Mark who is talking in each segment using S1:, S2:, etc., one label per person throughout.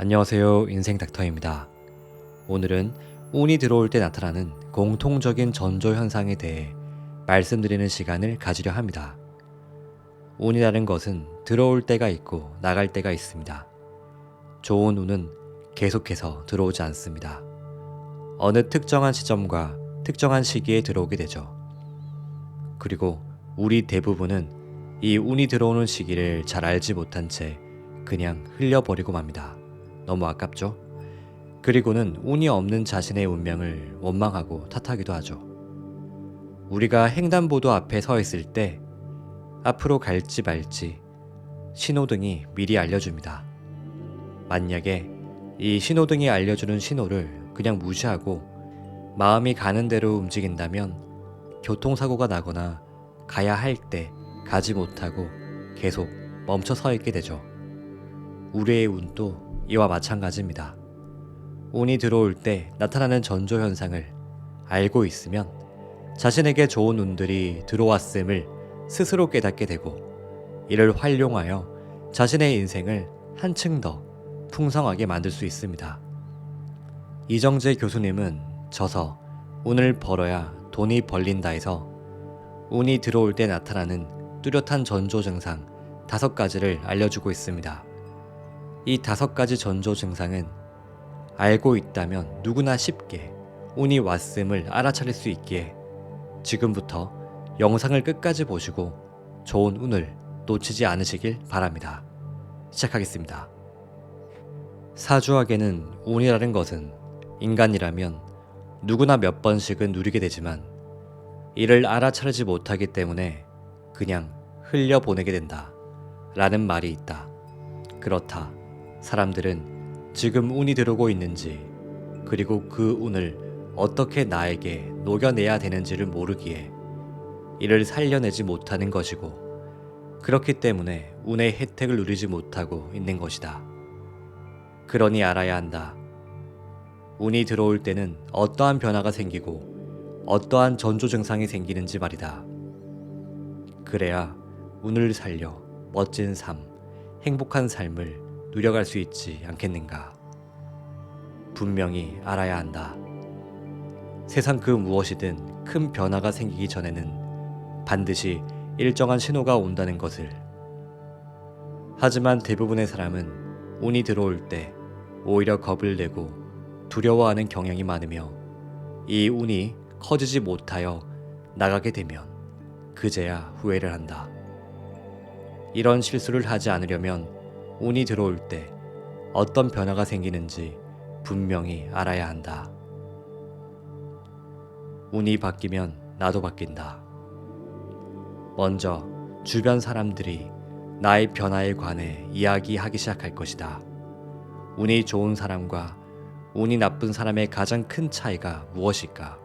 S1: 안녕하세요. 인생 닥터입니다. 오늘은 운이 들어올 때 나타나는 공통적인 전조 현상에 대해 말씀드리는 시간을 가지려 합니다. 운이라는 것은 들어올 때가 있고 나갈 때가 있습니다. 좋은 운은 계속해서 들어오지 않습니다. 어느 특정한 시점과 특정한 시기에 들어오게 되죠. 그리고 우리 대부분은 이 운이 들어오는 시기를 잘 알지 못한 채 그냥 흘려버리고 맙니다. 너무 아깝죠? 그리고는 운이 없는 자신의 운명을 원망하고 탓하기도 하죠. 우리가 횡단보도 앞에 서 있을 때 앞으로 갈지 말지 신호등이 미리 알려줍니다. 만약에 이 신호등이 알려주는 신호를 그냥 무시하고 마음이 가는 대로 움직인다면 교통사고가 나거나 가야 할 때 가지 못하고 계속 멈춰 서 있게 되죠. 우리의 운도 이와 마찬가지입니다. 운이 들어올 때 나타나는 전조 현상을 알고 있으면 자신에게 좋은 운들이 들어왔음을 스스로 깨닫게 되고 이를 활용하여 자신의 인생을 한층 더 풍성하게 만들 수 있습니다. 이정재 교수님은 저서 운을 벌어야 돈이 벌린다에서 운이 들어올 때 나타나는 뚜렷한 전조 증상 5가지를 알려주고 있습니다. 이 5가지 전조 증상은 알고 있다면 누구나 쉽게 운이 왔음을 알아차릴 수 있기에 지금부터 영상을 끝까지 보시고 좋은 운을 놓치지 않으시길 바랍니다. 시작하겠습니다. 사주학에는 운이라는 것은 인간이라면 누구나 몇 번씩은 누리게 되지만 이를 알아차리지 못하기 때문에 그냥 흘려보내게 된다 라는 말이 있다. 그렇다. 사람들은 지금 운이 들어오고 있는지 그리고 그 운을 어떻게 나에게 녹여내야 되는지를 모르기에 이를 살려내지 못하는 것이고 그렇기 때문에 운의 혜택을 누리지 못하고 있는 것이다. 그러니 알아야 한다. 운이 들어올 때는 어떠한 변화가 생기고 어떠한 전조 증상이 생기는지 말이다. 그래야 운을 살려 멋진 삶, 행복한 삶을 누려갈 수 있지 않겠는가. 분명히 알아야 한다. 세상 그 무엇이든 큰 변화가 생기기 전에는 반드시 일정한 신호가 온다는 것을. 하지만 대부분의 사람은 운이 들어올 때 오히려 겁을 내고 두려워하는 경향이 많으며 이 운이 커지지 못하여 나가게 되면 그제야 후회를 한다. 이런 실수를 하지 않으려면 운이 들어올 때 어떤 변화가 생기는지 분명히 알아야 한다. 운이 바뀌면 나도 바뀐다. 먼저 주변 사람들이 나의 변화에 관해 이야기하기 시작할 것이다. 운이 좋은 사람과 운이 나쁜 사람의 가장 큰 차이가 무엇일까?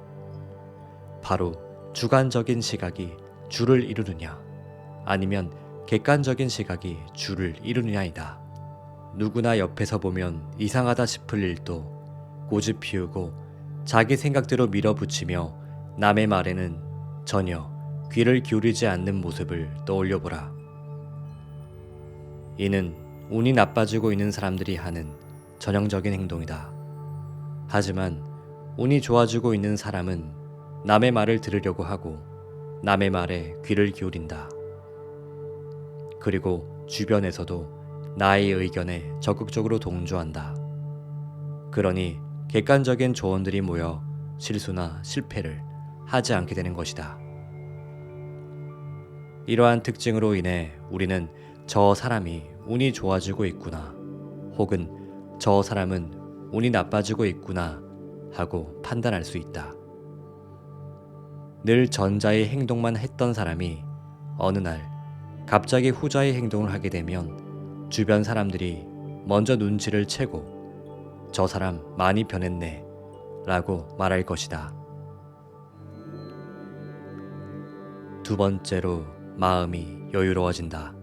S1: 바로 주관적인 시각이 주를 이루느냐 아니면 객관적인 시각이 주를 이루느냐이다. 누구나 옆에서 보면 이상하다 싶을 일도 고집 피우고 자기 생각대로 밀어붙이며 남의 말에는 전혀 귀를 기울이지 않는 모습을 떠올려보라. 이는 운이 나빠지고 있는 사람들이 하는 전형적인 행동이다. 하지만 운이 좋아지고 있는 사람은 남의 말을 들으려고 하고 남의 말에 귀를 기울인다. 그리고 주변에서도 나의 의견에 적극적으로 동조한다. 그러니 객관적인 조언들이 모여 실수나 실패를 하지 않게 되는 것이다. 이러한 특징으로 인해 우리는 저 사람이 운이 좋아지고 있구나 혹은 저 사람은 운이 나빠지고 있구나 하고 판단할 수 있다. 늘 전자의 행동만 했던 사람이 어느 날 갑자기 후자의 행동을 하게 되면 주변 사람들이 먼저 눈치를 채고 저 사람 많이 변했네 라고 말할 것이다. 두 번째로 마음이 여유로워진다.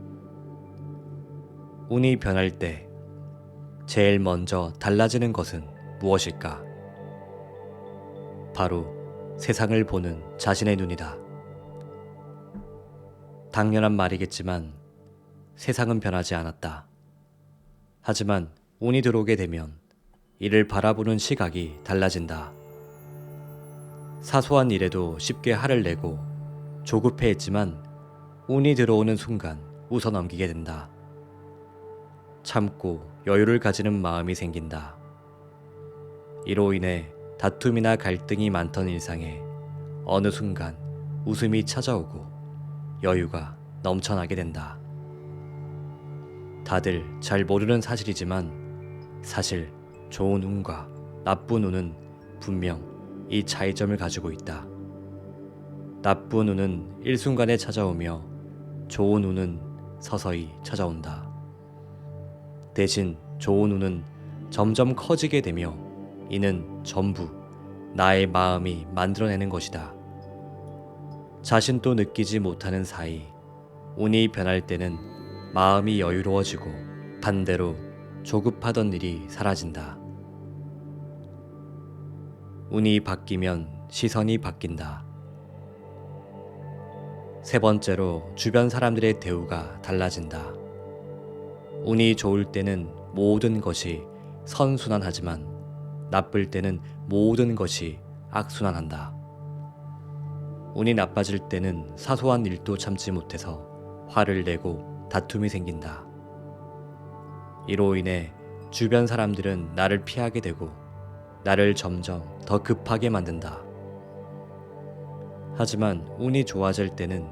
S1: 운이 변할 때 제일 먼저 달라지는 것은 무엇일까? 바로 세상을 보는 자신의 눈이다. 당연한 말이겠지만 세상은 변하지 않았다. 하지만 운이 들어오게 되면 이를 바라보는 시각이 달라진다. 사소한 일에도 쉽게 화를 내고 조급해했지만 운이 들어오는 순간 웃어넘기게 된다. 참고 여유를 가지는 마음이 생긴다. 이로 인해 다툼이나 갈등이 많던 일상에 어느 순간 웃음이 찾아오고 여유가 넘쳐나게 된다. 다들 잘 모르는 사실이지만 사실 좋은 운과 나쁜 운은 분명 이 차이점을 가지고 있다. 나쁜 운은 일순간에 찾아오며 좋은 운은 서서히 찾아온다. 대신 좋은 운은 점점 커지게 되며 이는 전부 나의 마음이 만들어내는 것이다. 자신도 느끼지 못하는 사이 운이 변할 때는 마음이 여유로워지고 반대로 조급하던 일이 사라진다. 운이 바뀌면 시선이 바뀐다. 세 번째로 주변 사람들의 대우가 달라진다. 운이 좋을 때는 모든 것이 선순환하지만 나쁠 때는 모든 것이 악순환한다. 운이 나빠질 때는 사소한 일도 참지 못해서 화를 내고 다툼이 생긴다. 이로 인해 주변 사람들은 나를 피하게 되고 나를 점점 더 급하게 만든다. 하지만 운이 좋아질 때는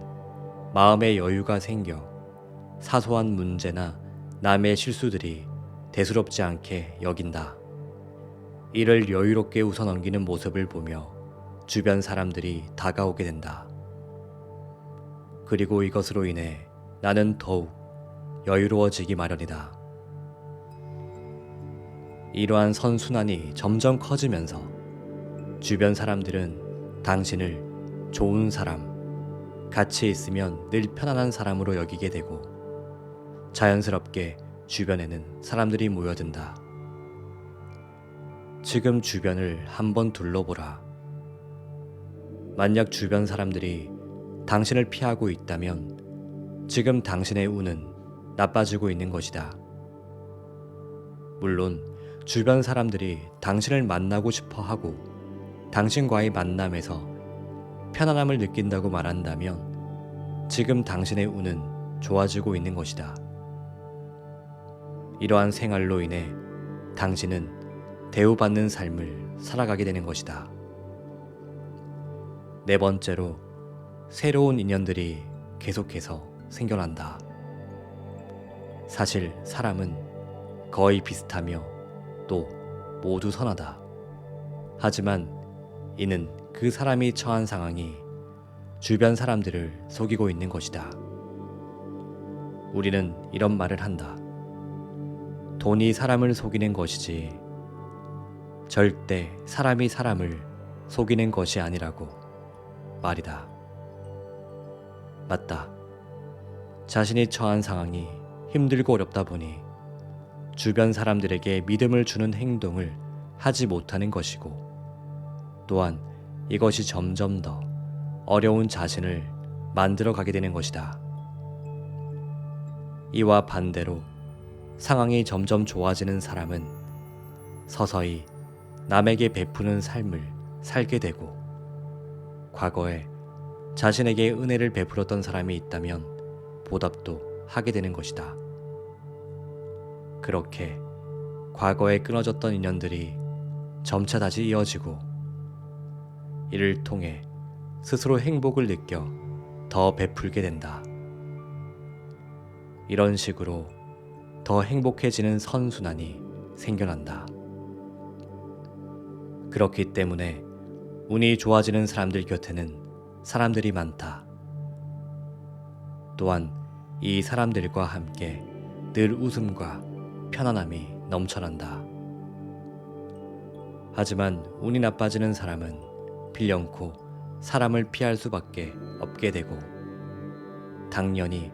S1: 마음의 여유가 생겨 사소한 문제나 남의 실수들이 대수롭지 않게 여긴다. 이를 여유롭게 웃어넘기는 모습을 보며 주변 사람들이 다가오게 된다. 그리고 이것으로 인해 나는 더욱 여유로워지기 마련이다. 이러한 선순환이 점점 커지면서 주변 사람들은 당신을 좋은 사람, 같이 있으면 늘 편안한 사람으로 여기게 되고 자연스럽게 주변에는 사람들이 모여든다. 지금 주변을 한번 둘러보라. 만약 주변 사람들이 당신을 피하고 있다면 지금 당신의 운은 나빠지고 있는 것이다. 물론 주변 사람들이 당신을 만나고 싶어 하고 당신과의 만남에서 편안함을 느낀다고 말한다면 지금 당신의 운은 좋아지고 있는 것이다. 이러한 생활로 인해 당신은 대우받는 삶을 살아가게 되는 것이다. 네 번째로 새로운 인연들이 계속해서 생겨난다. 사실 사람은 거의 비슷하며 또 모두 선하다. 하지만 이는 그 사람이 처한 상황이 주변 사람들을 속이고 있는 것이다. 우리는 이런 말을 한다. 돈이 사람을 속이는 것이지 절대 사람이 사람을 속이는 것이 아니라고 말이다. 맞다. 자신이 처한 상황이 힘들고 어렵다 보니 주변 사람들에게 믿음을 주는 행동을 하지 못하는 것이고 또한 이것이 점점 더 어려운 자신을 만들어 가게 되는 것이다. 이와 반대로 상황이 점점 좋아지는 사람은 서서히 남에게 베푸는 삶을 살게 되고 과거에 자신에게 은혜를 베풀었던 사람이 있다면 보답도 하게 되는 것이다. 그렇게 과거에 끊어졌던 인연들이 점차 다시 이어지고 이를 통해 스스로 행복을 느껴 더 베풀게 된다. 이런 식으로 더 행복해지는 선순환이 생겨난다. 그렇기 때문에 운이 좋아지는 사람들 곁에는 사람들이 많다. 또한 이 사람들과 함께 늘 웃음과 편안함이 넘쳐난다. 하지만 운이 나빠지는 사람은 필연코 사람을 피할 수밖에 없게 되고 당연히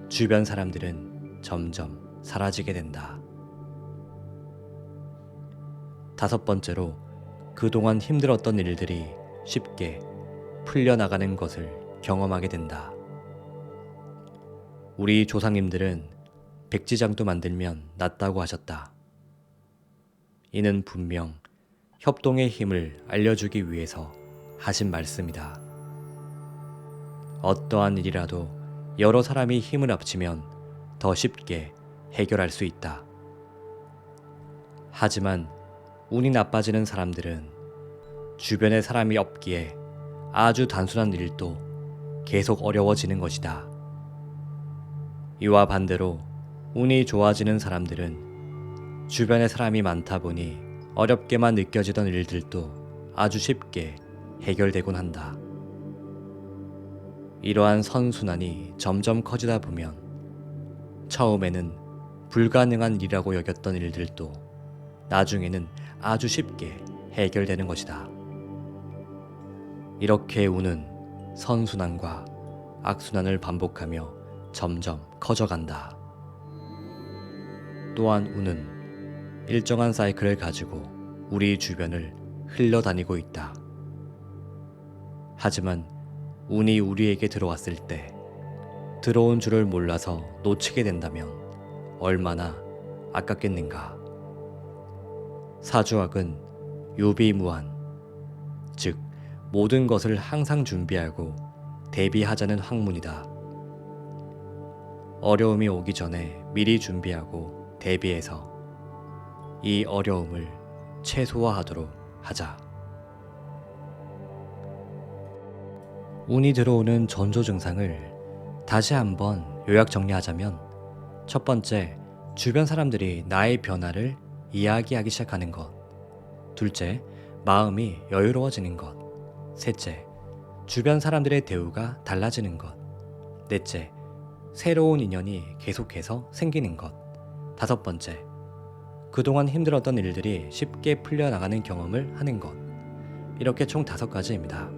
S1: 주변 사람들은 점점 사라지게 된다. 다섯 번째로 그동안 힘들었던 일들이 쉽게 풀려나가는 것을 경험하게 된다. 우리 조상님들은 백지장도 만들면 낫다고 하셨다. 이는 분명 협동의 힘을 알려주기 위해서 하신 말씀이다. 어떠한 일이라도 여러 사람이 힘을 합치면 더 쉽게 해결할 수 있다. 하지만 운이 나빠지는 사람들은 주변에 사람이 없기에 아주 단순한 일도 계속 어려워지는 것이다. 이와 반대로 운이 좋아지는 사람들은 주변에 사람이 많다 보니 어렵게만 느껴지던 일들도 아주 쉽게 해결되곤 한다. 이러한 선순환이 점점 커지다 보면 처음에는 불가능한 일이라고 여겼던 일들도 나중에는 아주 쉽게 해결되는 것이다. 이렇게 운은 선순환과 악순환을 반복하며 점점 커져간다. 또한 운은 일정한 사이클을 가지고 우리 주변을 흘러다니고 있다. 하지만 운이 우리에게 들어왔을 때 들어온 줄을 몰라서 놓치게 된다면 얼마나 아깝겠는가. 사주학은 유비무한, 즉 모든 것을 항상 준비하고 대비하자는 학문이다. 어려움이 오기 전에 미리 준비하고 대비해서 이 어려움을 최소화하도록 하자. 운이 들어오는 전조 증상을 다시 한번 요약 정리하자면, 첫 번째, 주변 사람들이 나의 변화를 이야기하기 시작하는 것. 둘째, 마음이 여유로워지는 것. 셋째, 주변 사람들의 대우가 달라지는 것. 넷째, 새로운 인연이 계속해서 생기는 것. 다섯 번째, 그동안 힘들었던 일들이 쉽게 풀려나가는 경험을 하는 것. 이렇게 총 5가지입니다.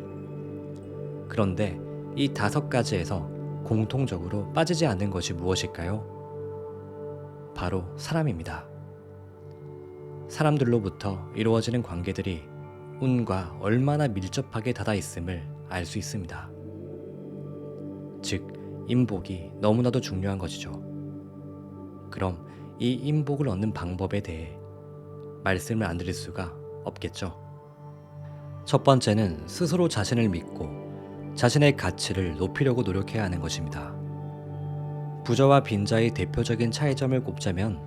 S1: 그런데 이 5가지에서 공통적으로 빠지지 않는 것이 무엇일까요? 바로 사람입니다. 사람들로부터 이루어지는 관계들이 운과 얼마나 밀접하게 닿아 있음을 알 수 있습니다. 즉, 인복이 너무나도 중요한 것이죠. 그럼 이 인복을 얻는 방법에 대해 말씀을 안 드릴 수가 없겠죠. 첫 번째는 스스로 자신을 믿고 자신의 가치를 높이려고 노력해야 하는 것입니다. 부자와 빈자의 대표적인 차이점을 꼽자면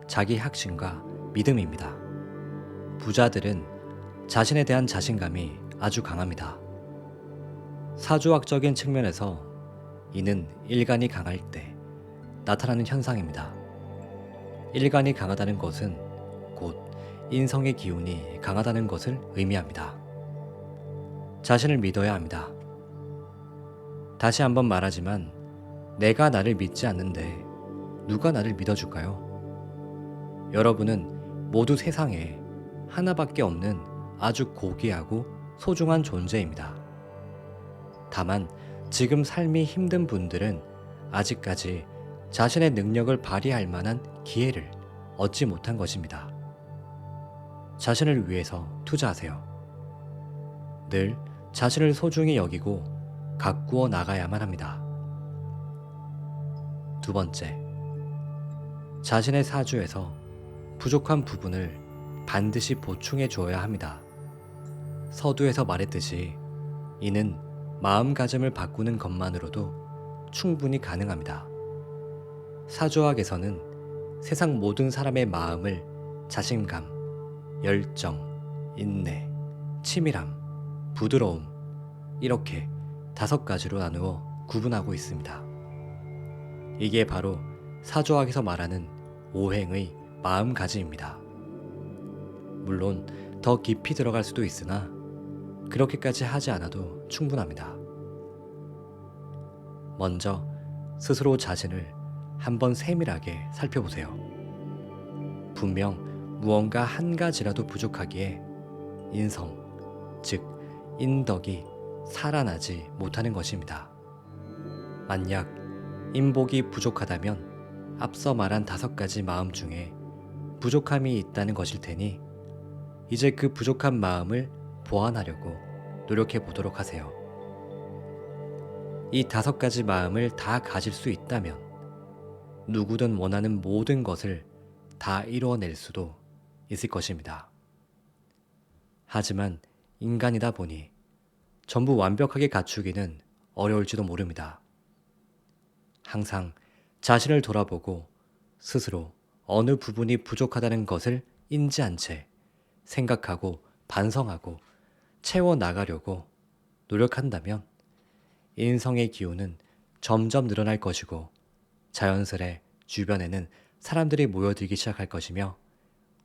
S1: 자기 확신과 믿음입니다. 부자들은 자신에 대한 자신감이 아주 강합니다. 사주학적인 측면에서 이는 일간이 강할 때 나타나는 현상입니다. 일간이 강하다는 것은 곧 인성의 기운이 강하다는 것을 의미합니다. 자신을 믿어야 합니다. 다시 한번 말하지만 내가 나를 믿지 않는데 누가 나를 믿어줄까요? 여러분은 모두 세상에 하나밖에 없는 아주 고귀하고 소중한 존재입니다. 다만 지금 삶이 힘든 분들은 아직까지 자신의 능력을 발휘할 만한 기회를 얻지 못한 것입니다. 자신을 위해서 투자하세요. 늘 자신을 소중히 여기고 가꾸어 나가야만 합니다. 두 번째, 자신의 사주에서 부족한 부분을 반드시 보충해 주어야 합니다. 서두에서 말했듯이 이는 마음가짐을 바꾸는 것만으로도 충분히 가능합니다. 사주학에서는 세상 모든 사람의 마음을 자신감, 열정, 인내, 치밀함, 부드러움, 이렇게 5가지로 나누어 구분하고 있습니다. 이게 바로 사주학에서 말하는 오행의 마음가짐입니다. 물론 더 깊이 들어갈 수도 있으나 그렇게까지 하지 않아도 충분합니다. 먼저 스스로 자신을 한번 세밀하게 살펴보세요. 분명 무언가 한 가지라도 부족하기에 인성, 즉 인덕이 살아나지 못하는 것입니다. 만약 인복이 부족하다면 앞서 말한 5가지 마음 중에 부족함이 있다는 것일 테니 이제 그 부족한 마음을 보완하려고 노력해 보도록 하세요. 이 5가지 마음을 다 가질 수 있다면 누구든 원하는 모든 것을 다 이루어낼 수도 있을 것입니다. 하지만 인간이다 보니 전부 완벽하게 갖추기는 어려울지도 모릅니다. 항상 자신을 돌아보고 스스로 어느 부분이 부족하다는 것을 인지한 채 생각하고 반성하고 채워나가려고 노력한다면 인성의 기운은 점점 늘어날 것이고 자연스레 주변에는 사람들이 모여들기 시작할 것이며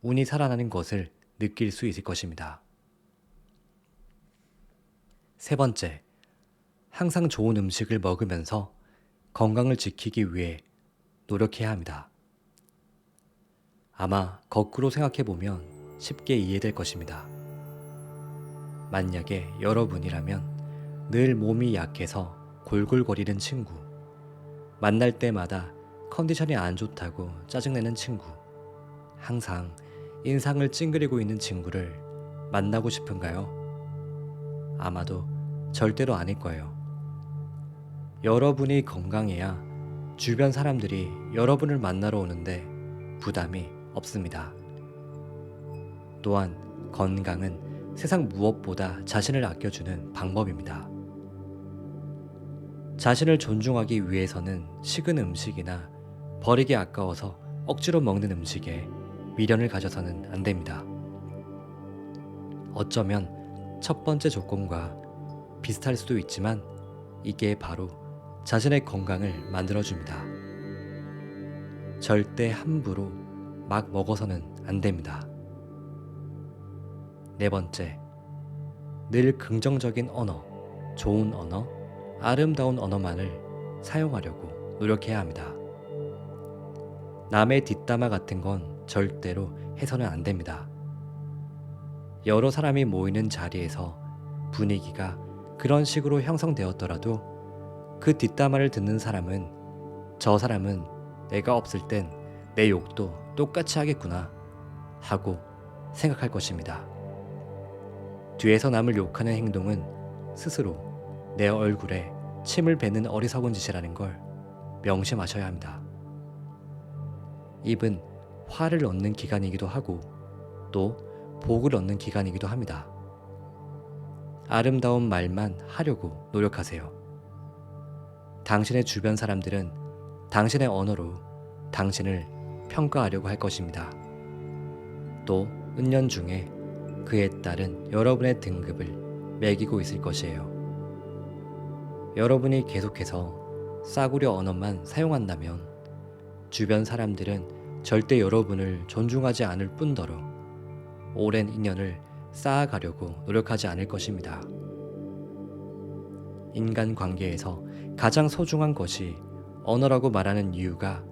S1: 운이 살아나는 것을 느낄 수 있을 것입니다. 세 번째, 항상 좋은 음식을 먹으면서 건강을 지키기 위해 노력해야 합니다. 아마 거꾸로 생각해보면 쉽게 이해될 것입니다. 만약에 여러분이라면 늘 몸이 약해서 골골거리는 친구, 만날 때마다 컨디션이 안 좋다고 짜증내는 친구, 항상 인상을 찡그리고 있는 친구를 만나고 싶은가요? 아마도 절대로 아닐 거예요. 여러분이 건강해야 주변 사람들이 여러분을 만나러 오는데 부담이 없습니다. 또한 건강은 세상 무엇보다 자신을 아껴주는 방법입니다. 자신을 존중하기 위해서는 식은 음식이나 버리기 아까워서 억지로 먹는 음식에 미련을 가져서는 안 됩니다. 어쩌면 첫 번째 조건과 비슷할 수도 있지만 이게 바로 자신의 건강을 만들어줍니다. 절대 함부로 막 먹어서는 안 됩니다. 네 번째, 늘 긍정적인 언어, 좋은 언어, 아름다운 언어만을 사용하려고 노력해야 합니다. 남의 뒷담화 같은 건 절대로 해서는 안 됩니다. 여러 사람이 모이는 자리에서 분위기가 그런 식으로 형성되었더라도 그 뒷담화를 듣는 사람은 저 사람은 내가 없을 땐 내 욕도 똑같이 하겠구나 하고 생각할 것입니다. 뒤에서 남을 욕하는 행동은 스스로 내 얼굴에 침을 뱉는 어리석은 짓이라는 걸 명심하셔야 합니다. 입은 화를 얻는 기관이기도 하고 또 복을 얻는 기관이기도 합니다. 아름다운 말만 하려고 노력하세요. 당신의 주변 사람들은 당신의 언어로 당신을 평가하려고 할 것입니다. 또 은연중에 그에 따른 여러분의 등급을 매기고 있을 것이에요. 여러분이 계속해서 싸구려 언어만 사용한다면 주변 사람들은 절대 여러분을 존중하지 않을 뿐더러 오랜 인연을 쌓아가려고 노력하지 않을 것입니다. 인간관계에서 가장 소중한 것이 언어라고 말하는 이유가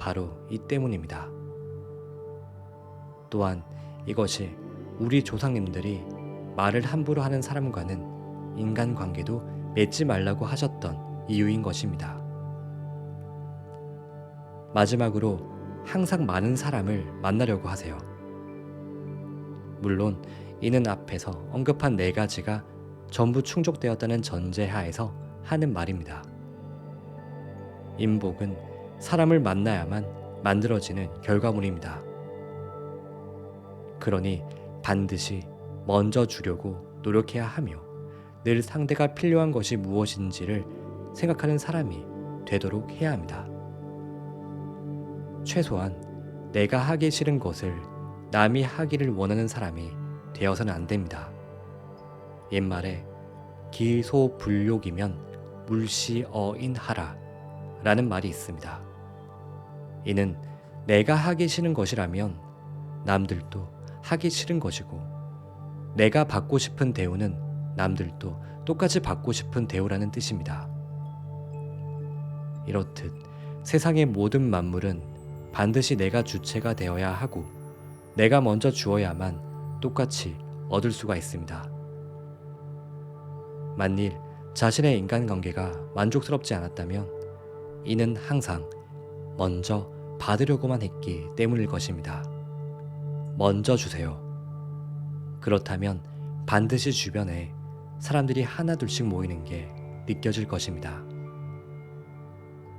S1: 바로 이 때문입니다. 또한 이것이 우리 조상님들이 말을 함부로 하는 사람과는 인간관계도 맺지 말라고 하셨던 이유인 것입니다. 마지막으로 항상 많은 사람을 만나려고 하세요. 물론 이는 앞에서 언급한 4가지가 전부 충족되었다는 전제하에서 하는 말입니다. 인복은 사람을 만나야만 만들어지는 결과물입니다. 그러니 반드시 먼저 주려고 노력해야 하며 늘 상대가 필요한 것이 무엇인지를 생각하는 사람이 되도록 해야 합니다. 최소한 내가 하기 싫은 것을 남이 하기를 원하는 사람이 되어서는 안 됩니다. 옛말에 기소불욕이면 물시어인하라 라는 말이 있습니다. 이는 내가 하기 싫은 것이라면 남들도 하기 싫은 것이고 내가 받고 싶은 대우는 남들도 똑같이 받고 싶은 대우라는 뜻입니다. 이렇듯 세상의 모든 만물은 반드시 내가 주체가 되어야 하고 내가 먼저 주어야만 똑같이 얻을 수가 있습니다. 만일 자신의 인간관계가 만족스럽지 않았다면 이는 항상 먼저 받으려고만 했기 때문일 것입니다. 먼저 주세요. 그렇다면 반드시 주변에 사람들이 하나둘씩 모이는 게 느껴질 것입니다.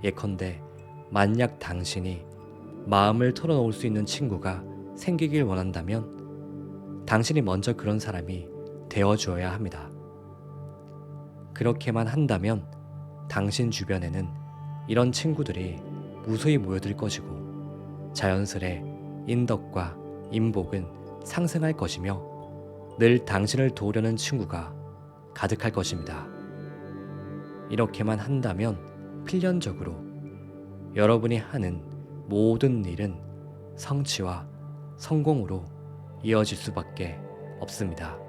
S1: 예컨대 만약 당신이 마음을 털어놓을 수 있는 친구가 생기길 원한다면 당신이 먼저 그런 사람이 되어 주어야 합니다. 그렇게만 한다면 당신 주변에는 이런 친구들이 무수히 모여들 것이고 자연스레 인덕과 인복은 상승할 것이며 늘 당신을 도우려는 친구가 가득할 것입니다. 이렇게만 한다면 필연적으로 여러분이 하는 모든 일은 성취와 성공으로 이어질 수밖에 없습니다.